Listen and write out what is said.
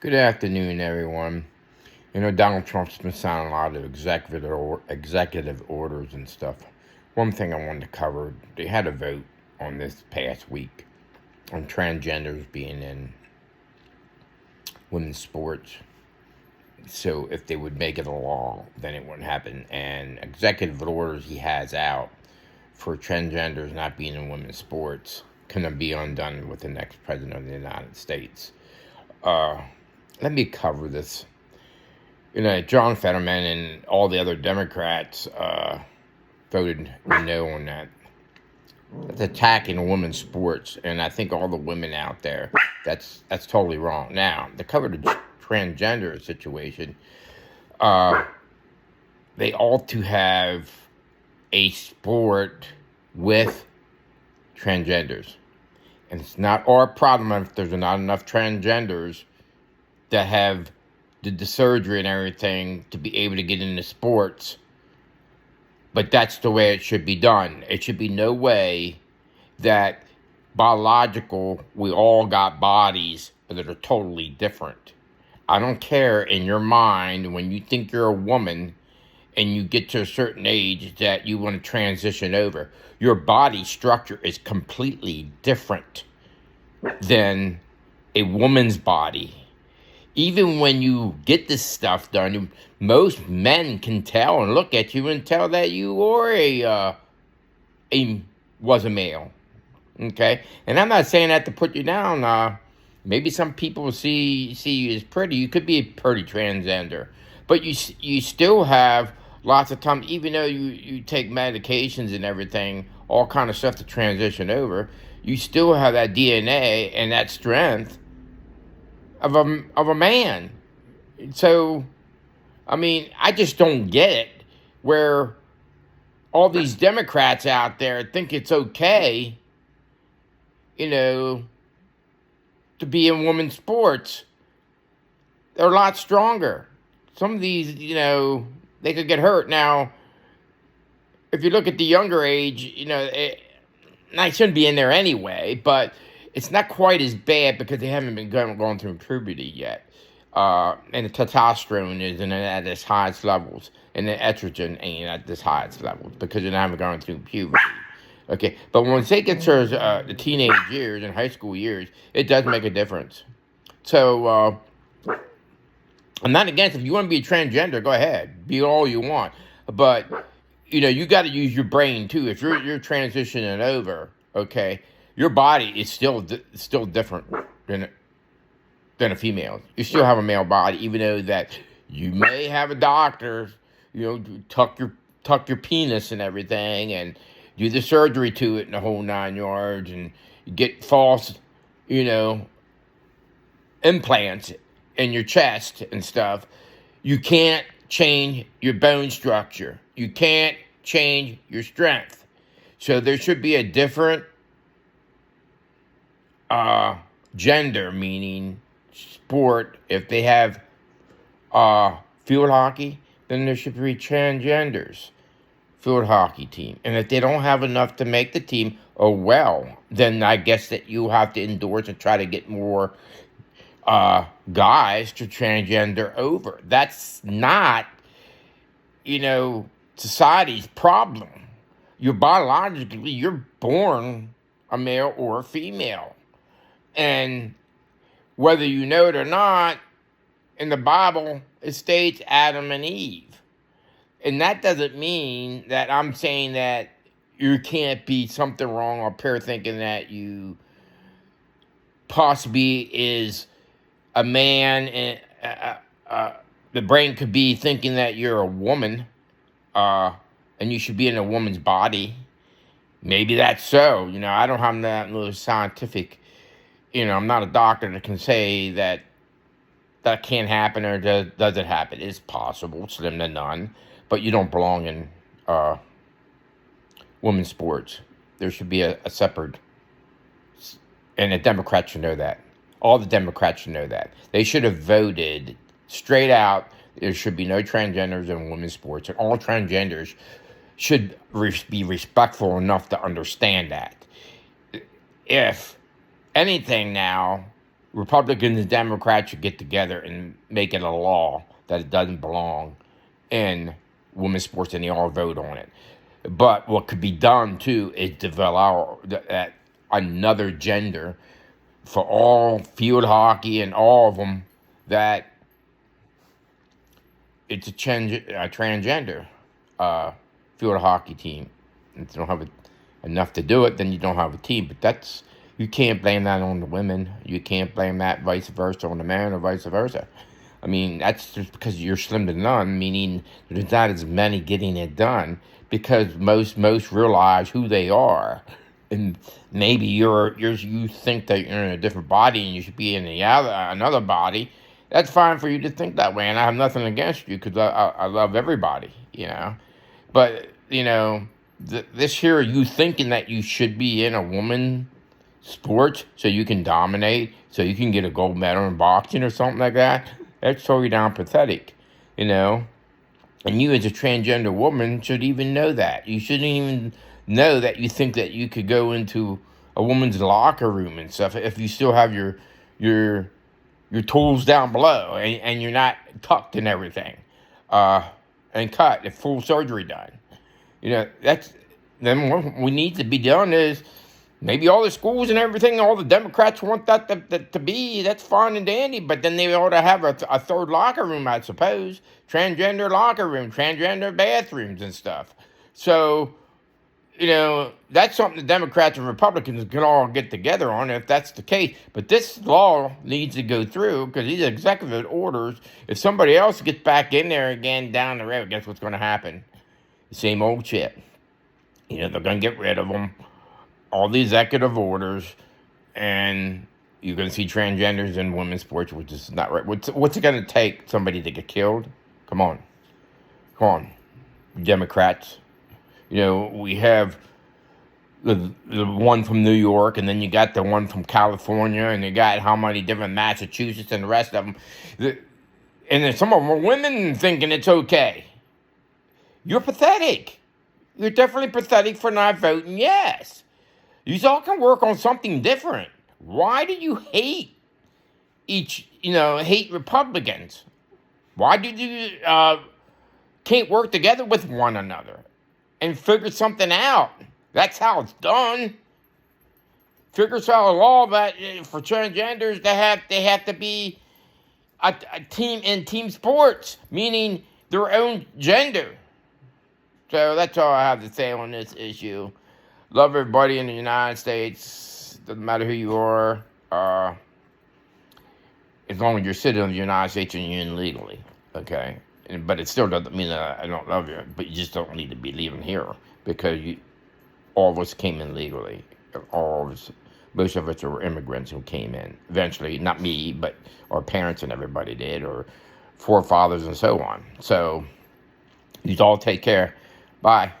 Good afternoon, everyone. Donald Trump's been signing a lot of executive orders and stuff. One thing I wanted to cover, they had a vote on this past week on transgenders being in women's sports. So if they would make it a law, then it wouldn't happen. And executive orders he has out for transgenders not being in women's sports can be undone with the next president of the United States. Let me cover this. John Federman and all the other Democrats voted no on that. That's attacking women's sports, and I think all the women out there, that's totally wrong. Now, to cover the transgender situation, they ought to have a sport with transgenders. And it's not our problem if there's not enough transgenders that have did the surgery and everything to be able to get into sports. But that's the way it should be done. It should be no way that biological, we all got bodies that are totally different. I don't care in your mind when you think you're a woman and you get to a certain age that you want to transition over. Your body structure is completely different than a woman's body. Even when you get this stuff done, most men can tell and look at you and tell that you are was a male. Okay? And I'm not saying that to put you down. Maybe some people see you as pretty. You could be a pretty transgender. But you still have lots of time, even though you take medications and everything, all kind of stuff to transition over, you still have that DNA and that strength of a man. So, I just don't get it, where all these Democrats out there think it's okay, to be in women's sports. They're a lot stronger. Some of these, they could get hurt. Now, if you look at the younger age, I shouldn't be in there anyway, but it's not quite as bad because they haven't been going through puberty yet. And the testosterone isn't at its highest levels, and the estrogen ain't at its highest levels because they haven't gone through puberty. Okay, but once they get to the teenage years and high school years, it does make a difference. So, I'm not against it. If you want to be a transgender, go ahead. Be all you want. But, you got to use your brain, too. If you're transitioning over, okay, your body is still different than a female. You still have a male body, even though that you may have a doctor, tuck your penis and everything and do the surgery to it in the whole 9 yards and get false, implants in your chest and stuff. You can't change your bone structure. You can't change your strength. So there should be a different gender, meaning sport. If they have field hockey, then there should be transgenders field hockey team. And if they don't have enough to make the team, then I guess that you have to endorse and try to get more guys to transgender over. That's not, society's problem. You're born a male or a female. And whether you know it or not, in the Bible, it states Adam and Eve. And that doesn't mean that I'm saying that you can't be something wrong or pair thinking that you possibly is a man and the brain could be thinking that you're a woman and you should be in a woman's body. Maybe that's so. I don't have that little scientific, I'm not a doctor that can say that can't happen or does it happen. It's possible, slim to none, but you don't belong in women's sports. There should be a separate, and the Democrats should know that. All the Democrats should know that. They should have voted straight out. There should be no transgenders in women's sports, and all transgenders should be respectful enough to understand that. If anything now, Republicans and Democrats should get together and make it a law that it doesn't belong in women's sports, and they all vote on it. But what could be done too is develop another gender for all field hockey and all of them, that it's a transgender field hockey team. If you don't have enough to do it, then you don't have a team. But you can't blame that on the women. You can't blame that vice versa on the man, or vice versa. I mean, that's just because you're slim to none, meaning there's not as many getting it done, because most realize who they are. And maybe you think that you're in a different body and you should be in another body. That's fine for you to think that way, and I have nothing against you, because I love everybody, But, this here, you thinking that you should be in a woman sport so you can dominate, so you can get a gold medal in boxing or something like that, that's totally down pathetic, And you as a transgender woman should even know that. You shouldn't even know that you think that you could go into a woman's locker room and stuff if you still have your tools down below, and you're not tucked and everything, and cut, if full surgery done. Then what we need to be done is, maybe all the schools and everything, all the Democrats want that to be, that's fine and dandy, but then they ought to have a third locker room, I suppose. Transgender locker room, transgender bathrooms and stuff. So, that's something the Democrats and Republicans can all get together on if that's the case. But this law needs to go through, because these executive orders, if somebody else gets back in there again down the road, guess what's going to happen? The same old shit. They're going to get rid of them. All the executive orders, and you're going to see transgenders in women's sports, which is not right. What's it going to take? Somebody to get killed? Come on, Democrats. We have the one from New York, and then you got the one from California, and you got how many different Massachusetts and the rest of them. And then some of them are women thinking it's okay. You're pathetic. You're definitely pathetic for not voting yes. You all can work on something different. Why do you hate hate Republicans? Why do you can't work together with one another and figure something out? That's how it's done. Figure out a law that for transgenders they have to be a team in team sports, meaning their own gender. So that's all I have to say on this issue. Love everybody in the United States. Doesn't matter who you are. As long as you're sitting in the United States and you're in legally. Okay? But it still doesn't mean that I don't love you. But you just don't need to be leaving here. Because all of us came in legally. Most of us were immigrants who came in. Eventually, not me, but our parents and everybody did. Or forefathers and so on. So, you all take care. Bye.